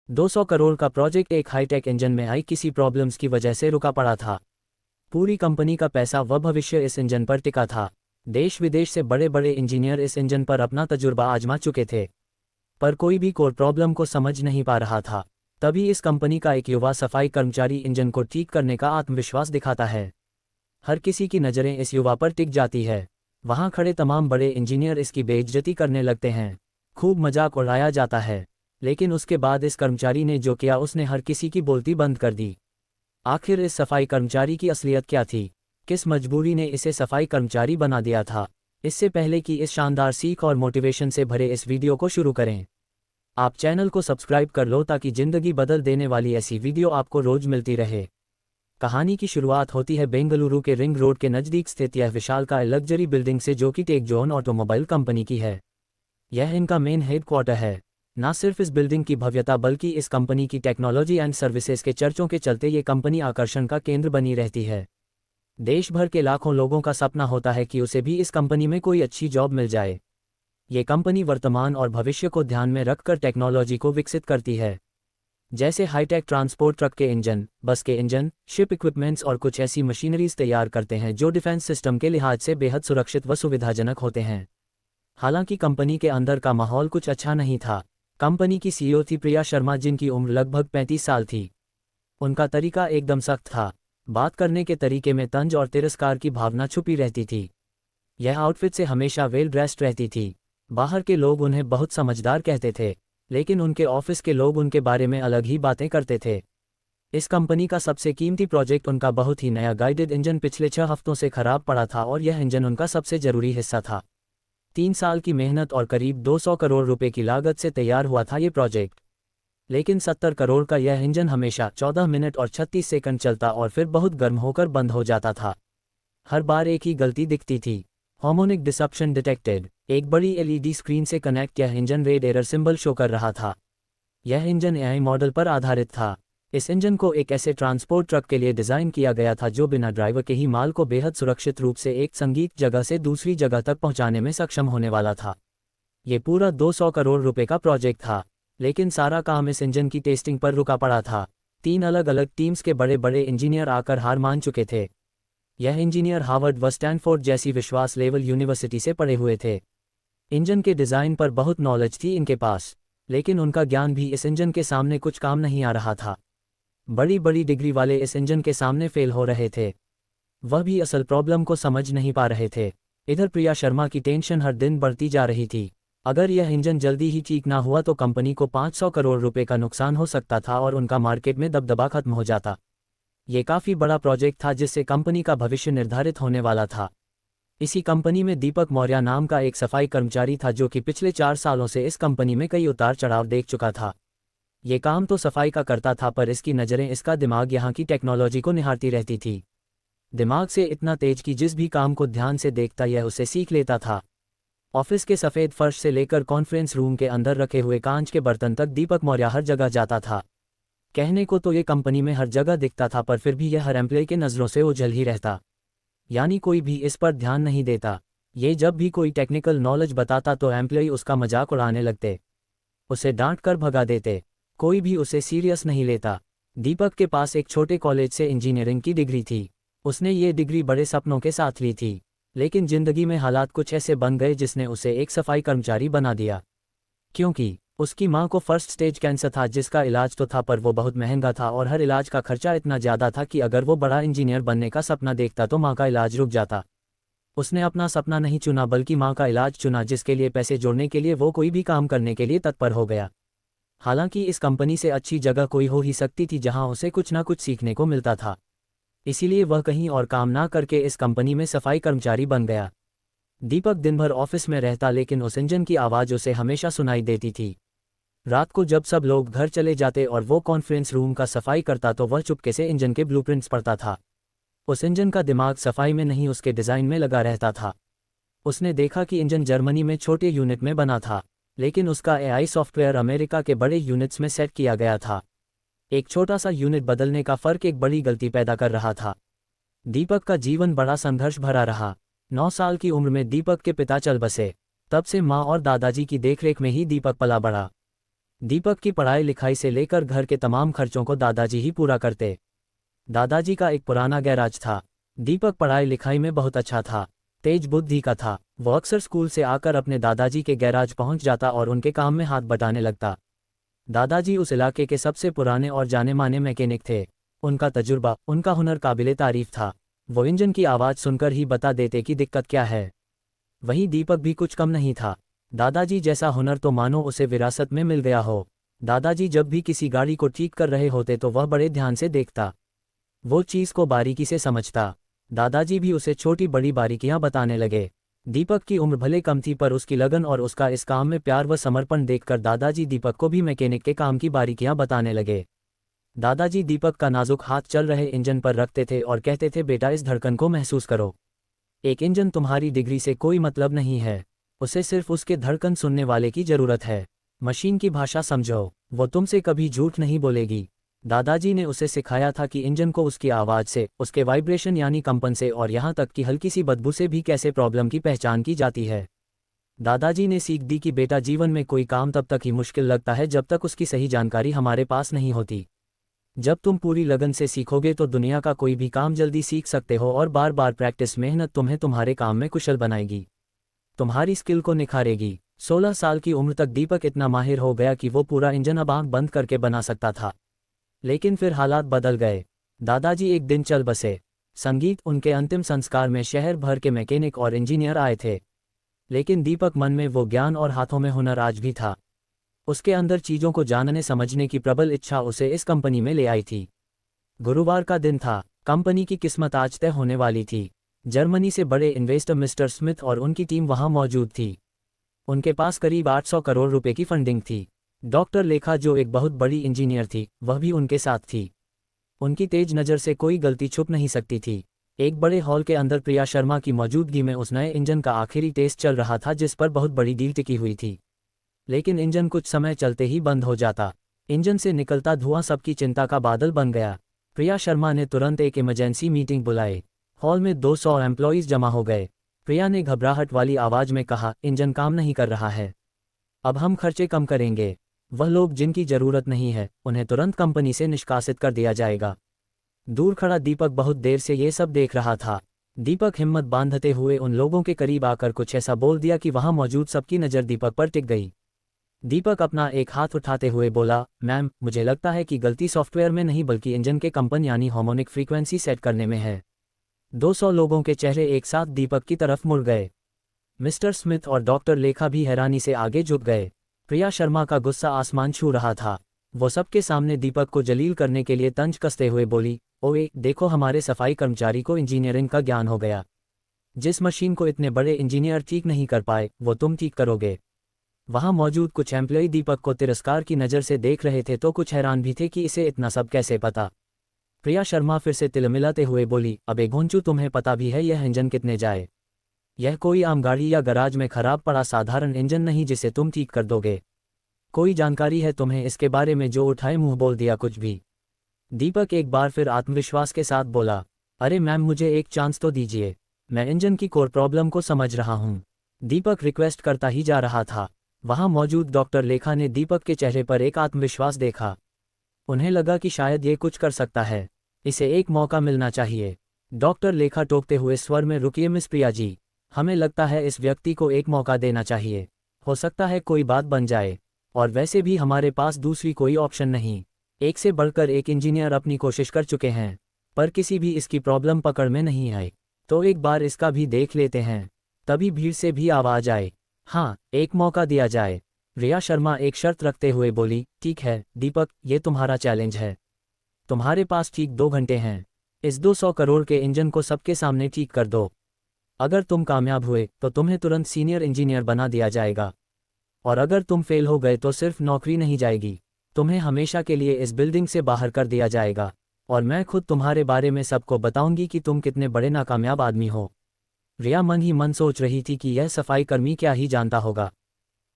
200 करोड़ का प्रोजेक्ट एक hi tech engine में आई किसी प्रॉब्लम्स की वजह से रुका पड़ा था। पूरी कंपनी का पैसा व भविष्य इस इंजन पर टिका था। देश विदेश से बड़े बड़े इंजीनियर इस इंजन पर अपना तजुर्बा आजमा चुके थे, पर कोई भी कोर प्रॉब्लम को समझ नहीं पा रहा था। तभी इस कंपनी का एक युवा सफाई कर्मचारी इंजन को ठीक करने का आत्मविश्वास दिखाता है। हर किसी की नज़रें इस युवा पर टिक जाती है। वहां खड़े तमाम बड़े इंजीनियर इसकी बेइज्जती करने लगते हैं, खूब मजाक उड़ाया जाता है। लेकिन उसके बाद इस कर्मचारी ने जो किया, उसने हर किसी की बोलती बंद कर दी। आखिर इस सफाई कर्मचारी की असलियत क्या थी? किस मजबूरी ने इसे सफाई कर्मचारी बना दिया था? इससे पहले कि इस शानदार सीख और मोटिवेशन से भरे इस वीडियो को शुरू करें, आप चैनल को सब्सक्राइब कर लो ताकि ज़िंदगी बदल देने वाली ऐसी वीडियो आपको रोज मिलती रहे। कहानी की शुरुआत होती है बेंगलुरु के रिंग रोड के नज़दीक स्थित यह विशालकाय लग्जरी बिल्डिंग से, जो कि टेकजोन ऑटोमोबाइल कंपनी की है। यह इनका मेन हेडक्वार्टर है। ना सिर्फ इस बिल्डिंग की भव्यता बल्कि इस कंपनी की टेक्नोलॉजी एंड सर्विसेज के चर्चों के चलते ये कंपनी आकर्षण का केंद्र बनी रहती है। देश भर के लाखों लोगों का सपना होता है कि उसे भी इस कंपनी में कोई अच्छी जॉब मिल जाए। ये कंपनी वर्तमान और भविष्य को ध्यान में रखकर टेक्नोलॉजी को विकसित करती है, जैसे हाईटेक ट्रांसपोर्ट ट्रक के इंजन, बस के इंजन, शिप इक्विपमेंट्स और कुछ ऐसी मशीनरीज तैयार करते हैं जो डिफेंस सिस्टम के लिहाज से बेहद सुरक्षित व सुविधाजनक होते हैं। हालांकि कंपनी के अंदर का माहौल कुछ अच्छा नहीं था। कंपनी की सीईओ थी प्रिया शर्मा, जिनकी उम्र लगभग 35 साल थी। उनका तरीका एकदम सख्त था। बात करने के तरीके में तंज और तिरस्कार की भावना छुपी रहती थी। यह आउटफिट से हमेशा वेल ड्रेस्ड रहती थी। बाहर के लोग उन्हें बहुत समझदार कहते थे, लेकिन उनके ऑफिस के लोग उनके बारे में अलग ही बातें करते थे। इस कंपनी का सबसे कीमती प्रोजेक्ट उनका बहुत ही नया गाइडेड इंजन पिछले 6 हफ्तों से खराब पड़ा था, और यह इंजन उनका सबसे जरूरी हिस्सा था। 3 साल की मेहनत और करीब 200 करोड़ रुपए की लागत से तैयार हुआ था ये प्रोजेक्ट। लेकिन 70 करोड़ का यह इंजन हमेशा 14 मिनट और 36 सेकंड चलता और फिर बहुत गर्म होकर बंद हो जाता था। हर बार एक ही गलती दिखती थी, हार्मोनिक डिसरप्शन डिटेक्टेड। एक बड़ी एलईडी स्क्रीन से कनेक्ट यह engine red error symbol show कर रहा था। यह इंजन एआई मॉडल पर आधारित था। इस इंजन को एक ऐसे ट्रांसपोर्ट ट्रक के लिए डिज़ाइन किया गया था जो बिना ड्राइवर के ही माल को बेहद सुरक्षित रूप से एक संगीत जगह से दूसरी जगह तक पहुंचाने में सक्षम होने वाला था। ये पूरा 200 करोड़ रुपए का प्रोजेक्ट था, लेकिन सारा काम इस इंजन की टेस्टिंग पर रुका पड़ा था। 3 अलग अलग टीम्स के बड़े बड़े इंजीनियर आकर हार मान चुके थे। यह इंजीनियर हार्वर्ड व स्टैनफोर्ड जैसी विश्वास लेवल यूनिवर्सिटी से पढ़े हुए थे। इंजन के डिज़ाइन पर बहुत नॉलेज थी इनके पास, लेकिन उनका ज्ञान भी इस इंजन के सामने कुछ काम नहीं आ रहा था। बड़ी बड़ी डिग्री वाले इस इंजन के सामने फेल हो रहे थे। वह भी असल प्रॉब्लम को समझ नहीं पा रहे थे। इधर प्रिया शर्मा की टेंशन हर दिन बढ़ती जा रही थी। अगर यह इंजन जल्दी ही ठीक ना हुआ तो कंपनी को 500 करोड़ रुपए का नुकसान हो सकता था और उनका मार्केट में दबदबा खत्म हो जाता। ये काफ़ी बड़ा प्रोजेक्ट था जिससे कंपनी का भविष्य निर्धारित होने वाला था। इसी कंपनी में दीपक मौर्य नाम का एक सफाई कर्मचारी था, जो कि पिछले 4 सालों से इस कंपनी में कई उतार चढ़ाव देख चुका था। ये काम तो सफाई का करता था, पर इसकी नज़रें, इसका दिमाग यहाँ की टेक्नोलॉजी को निहारती रहती थी। दिमाग से इतना तेज कि जिस भी काम को ध्यान से देखता यह उसे सीख लेता था। ऑफिस के सफ़ेद फर्श से लेकर कॉन्फ्रेंस रूम के अंदर रखे हुए कांच के बर्तन तक दीपक मौर्य हर जगह जाता था। कहने को तो ये कंपनी में हर जगह दिखता था, पर फिर भी यह हर एम्प्लॉय के नज़रों से ओझल ही रहता, यानी कोई भी इस पर ध्यान नहीं देता। ये जब भी कोई टेक्निकल नॉलेज बताता तो एम्प्लॉय उसका मजाक उड़ाने लगते, उसे डांट कर भगा देते। कोई भी उसे सीरियस नहीं लेता। दीपक के पास एक छोटे कॉलेज से इंजीनियरिंग की डिग्री थी। उसने ये डिग्री बड़े सपनों के साथ ली थी, लेकिन जिंदगी में हालात कुछ ऐसे बन गए जिसने उसे एक सफाई कर्मचारी बना दिया। क्योंकि उसकी मां को फर्स्ट स्टेज कैंसर था, जिसका इलाज तो था पर वो बहुत महंगा था, और हर इलाज का खर्चा इतना ज़्यादा था कि अगर वो बड़ा इंजीनियर बनने का सपना देखता तो मां का इलाज रुक जाता। उसने अपना सपना नहीं चुना बल्कि मां का इलाज चुना, जिसके लिए पैसे जोड़ने के लिए वो कोई भी काम करने के लिए तत्पर हो गया। हालांकि इस कंपनी से अच्छी जगह कोई हो ही सकती थी जहां उसे कुछ ना कुछ सीखने को मिलता था। इसीलिए वह कहीं और काम ना करके इस कंपनी में सफाई कर्मचारी बन गया। दीपक दिन भर ऑफिस में रहता, लेकिन उस इंजन की आवाज़ उसे हमेशा सुनाई देती थी। रात को जब सब लोग घर चले जाते और वो कॉन्फ्रेंस रूम का सफाई करता तो वह चुपके से इंजन के ब्लूप्रिंट्स पढ़ता था। उस इंजन का दिमाग सफाई में नहीं उसके डिज़ाइन में लगा रहता था। उसने देखा कि इंजन जर्मनी में छोटे यूनिट में बना था, लेकिन उसका एआई सॉफ्टवेयर अमेरिका के बड़े यूनिट्स में सेट किया गया था। एक छोटा सा यूनिट बदलने का फ़र्क एक बड़ी गलती पैदा कर रहा था। दीपक का जीवन बड़ा संघर्ष भरा रहा। 9 साल की उम्र में दीपक के पिता चल बसे। तब से माँ और दादाजी की देखरेख में ही दीपक पला बड़ा। दीपक की पढ़ाई लिखाई से लेकर घर के तमाम खर्चों को दादाजी ही पूरा करते। दादाजी का एक पुराना गैराज था। दीपक पढ़ाई लिखाई में बहुत अच्छा था, तेज बुद्धि का था। वो अक्सर स्कूल से आकर अपने दादाजी के गैराज पहुंच जाता और उनके काम में हाथ बटाने लगता। दादाजी उस इलाके के सबसे पुराने और जाने माने मैकेनिक थे। उनका तजुर्बा, उनका हुनर काबिले तारीफ था। वो इंजन की आवाज़ सुनकर ही बता देते कि दिक्कत क्या है। वहीं दीपक भी कुछ कम नहीं था। दादाजी जैसा हुनर तो मानो उसे विरासत में मिल गया हो। दादाजी जब भी किसी गाड़ी को ठीक कर रहे होते तो वह बड़े ध्यान से देखता, वो चीज़ को बारीकी से समझता। दादाजी भी उसे छोटी बड़ी बारीकियां बताने लगे। दीपक की उम्र भले कम थी पर उसकी लगन और उसका इस काम में प्यार व समर्पण देखकर दादाजी दीपक को भी मैकेनिक के काम की बारीकियां बताने लगे। दादाजी दीपक का नाजुक हाथ चल रहे इंजन पर रखते थे और कहते थे, बेटा इस धड़कन को महसूस करो। एक इंजन तुम्हारी डिग्री से कोई मतलब नहीं है, उसे सिर्फ उसके धड़कन सुनने वाले की जरूरत है। मशीन की भाषा समझो, वो तुमसे कभी झूठ नहीं बोलेगी। दादाजी ने उसे सिखाया था कि इंजन को उसकी आवाज़ से, उसके वाइब्रेशन यानी कंपन से और यहाँ तक कि हल्की सी बदबू से भी कैसे प्रॉब्लम की पहचान की जाती है। दादाजी ने सीख दी कि बेटा जीवन में कोई काम तब तक ही मुश्किल लगता है जब तक उसकी सही जानकारी हमारे पास नहीं होती। जब तुम पूरी लगन से सीखोगे तो दुनिया का कोई भी काम जल्दी सीख सकते हो और बार बार प्रैक्टिस मेहनत तुम्हें तुम्हारे काम में कुशल बनाएगी, तुम्हारी स्किल को निखारेगी। 16 साल की उम्र तक दीपक इतना माहिर हो गया कि वो पूरा इंजन अब आंख बंद करके बना सकता था। लेकिन फिर हालात बदल गए। दादाजी एक दिन चल बसे। संगीत, उनके अंतिम संस्कार में शहर भर के मैकेनिक और इंजीनियर आए थे। लेकिन दीपक मन में वो ज्ञान और हाथों में हुनर आज भी था। उसके अंदर चीज़ों को जानने समझने की प्रबल इच्छा उसे इस कंपनी में ले आई थी। गुरुवार का दिन था। कंपनी की किस्मत आज तय होने वाली थी। जर्मनी से बड़े इन्वेस्टर मिस्टर स्मिथ और उनकी टीम वहां मौजूद थी। उनके पास करीब 800 करोड़ रुपए की फंडिंग थी। डॉक्टर लेखा, जो एक बहुत बड़ी इंजीनियर थी, वह भी उनके साथ थी। उनकी तेज नज़र से कोई गलती छुप नहीं सकती थी। एक बड़े हॉल के अंदर प्रिया शर्मा की मौजूदगी में उस नए इंजन का आखिरी टेस्ट चल रहा था जिस पर बहुत बड़ी डील टिकी हुई थी। लेकिन इंजन कुछ समय चलते ही बंद हो जाता। इंजन से निकलता धुआं सबकी चिंता का बादल बन गया। प्रिया शर्मा ने तुरंत एक इमरजेंसी मीटिंग बुलाई। हॉल में 200 एम्प्लॉइज जमा हो गए। प्रिया ने घबराहट वाली आवाज़ में कहा, इंजन काम नहीं कर रहा है, अब हम खर्चे कम करेंगे। वह लोग जिनकी ज़रूरत नहीं है उन्हें तुरंत कंपनी से निष्कासित कर दिया जाएगा। दूर खड़ा दीपक बहुत देर से ये सब देख रहा था। दीपक हिम्मत बांधते हुए उन लोगों के करीब आकर कुछ ऐसा बोल दिया कि वहां मौजूद सबकी नज़र दीपक पर टिक गई। दीपक अपना एक हाथ उठाते हुए बोला, मैम, मुझे लगता है कि गलती सॉफ्टवेयर में नहीं बल्कि इंजन के कंपन यानी हार्मोनिक फ्रीक्वेंसी सेट करने में है। 200 लोगों के चेहरे एक साथ दीपक की तरफ मुड़ गए। मिस्टर स्मिथ और डॉक्टर लेखा भी हैरानी से आगे झुक गए। प्रिया शर्मा का गुस्सा आसमान छू रहा था। वो सबके सामने दीपक को जलील करने के लिए तंज कसते हुए बोली, ओए देखो, हमारे सफाई कर्मचारी को इंजीनियरिंग का ज्ञान हो गया। जिस मशीन को इतने बड़े इंजीनियर ठीक नहीं कर पाए वो तुम ठीक करोगे। वहां मौजूद कुछ एम्प्लॉय दीपक को तिरस्कार की नज़र से देख रहे थे तो कुछ हैरान भी थे कि इसे इतना सब कैसे पता। प्रिया शर्मा फिर से तिलमिलाते हुए बोली, अबे घोंचू, तुम्हें पता भी है यह इंजन कितने जाए? यह कोई आम गाड़ी या गराज में खराब पड़ा साधारण इंजन नहीं जिसे तुम ठीक कर दोगे। कोई जानकारी है तुम्हें इसके बारे में? जो उठाए मुंह बोल दिया कुछ भी। दीपक एक बार फिर आत्मविश्वास के साथ बोला, अरे मैम, मुझे एक चांस तो दीजिए, मैं इंजन की कोर प्रॉब्लम को समझ रहा हूँ। दीपक रिक्वेस्ट करता ही जा रहा था। वहां मौजूद डॉक्टर लेखा ने दीपक के चेहरे पर एक आत्मविश्वास देखा। उन्हें लगा कि शायद ये कुछ कर सकता है, इसे एक मौका मिलना चाहिए। डॉक्टर लेखा टोकते हुए स्वर में, रुकिए मिस प्रिया जी, हमें लगता है इस व्यक्ति को एक मौका देना चाहिए। हो सकता है कोई बात बन जाए, और वैसे भी हमारे पास दूसरी कोई ऑप्शन नहीं। एक से बढ़कर एक इंजीनियर अपनी कोशिश कर चुके हैं पर किसी भी इसकी प्रॉब्लम पकड़ में नहीं आई, तो एक बार इसका भी देख लेते हैं। तभी भीड़ से भी आवाज आए, हाँ, एक मौका दिया जाए। रिया शर्मा एक शर्त रखते हुए बोली, ठीक है दीपक, ये तुम्हारा चैलेंज है। तुम्हारे पास ठीक 2 घंटे हैं। इस 200 करोड़ के इंजन को सबके सामने ठीक कर दो। अगर तुम कामयाब हुए तो तुम्हें तुरंत सीनियर इंजीनियर बना दिया जाएगा, और अगर तुम फेल हो गए तो सिर्फ नौकरी नहीं जाएगी, तुम्हें हमेशा के लिए इस बिल्डिंग से बाहर कर दिया जाएगा, और मैं खुद तुम्हारे बारे में सबको बताऊंगी कि तुम कितने बड़े नाकामयाब आदमी हो। रिया मन ही मन सोच रही थी कि यह सफाई कर्मी क्या ही जानता होगा,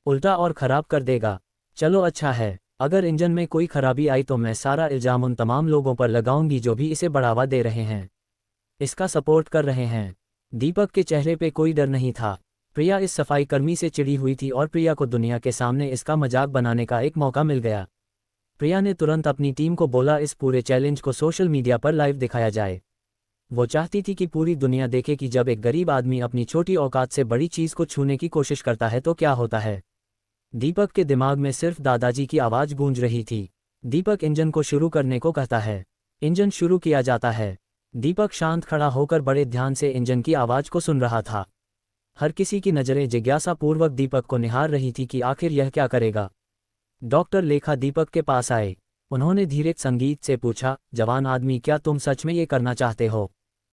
उल्टा और ख़राब कर देगा। चलो अच्छा है, अगर इंजन में कोई खराबी आई तो मैं सारा इल्ज़ाम उन तमाम लोगों पर लगाऊंगी जो भी इसे बढ़ावा दे रहे हैं, इसका सपोर्ट कर रहे हैं। दीपक के चेहरे पे कोई डर नहीं था, प्रिया इस सफाई कर्मी से चिढ़ी हुई थी और प्रिया को दुनिया के सामने इसका मजाक बनाने का एक मौका मिल गया। प्रिया ने तुरंत अपनी टीम को बोला इस पूरे चैलेंज को सोशल मीडिया पर लाइव दिखाया जाए। वो चाहती थी कि पूरी दुनिया देखे कि जब एक गरीब आदमी अपनी छोटी औकात से बड़ी चीज़ को छूने की कोशिश करता है तो क्या होता है। दीपक के दिमाग में सिर्फ दादाजी की आवाज़ गूंज रही थी। दीपक इंजन को शुरू करने को कहता है। इंजन शुरू किया जाता है। दीपक शांत खड़ा होकर बड़े ध्यान से इंजन की आवाज़ को सुन रहा था। हर किसी की नज़रें जिज्ञासापूर्वक दीपक को निहार रही थी कि आखिर यह क्या करेगा। डॉक्टर लेखा दीपक के पास आए। उन्होंने धीरे संगीत से पूछा, जवान आदमी क्या तुम सच में ये करना चाहते हो?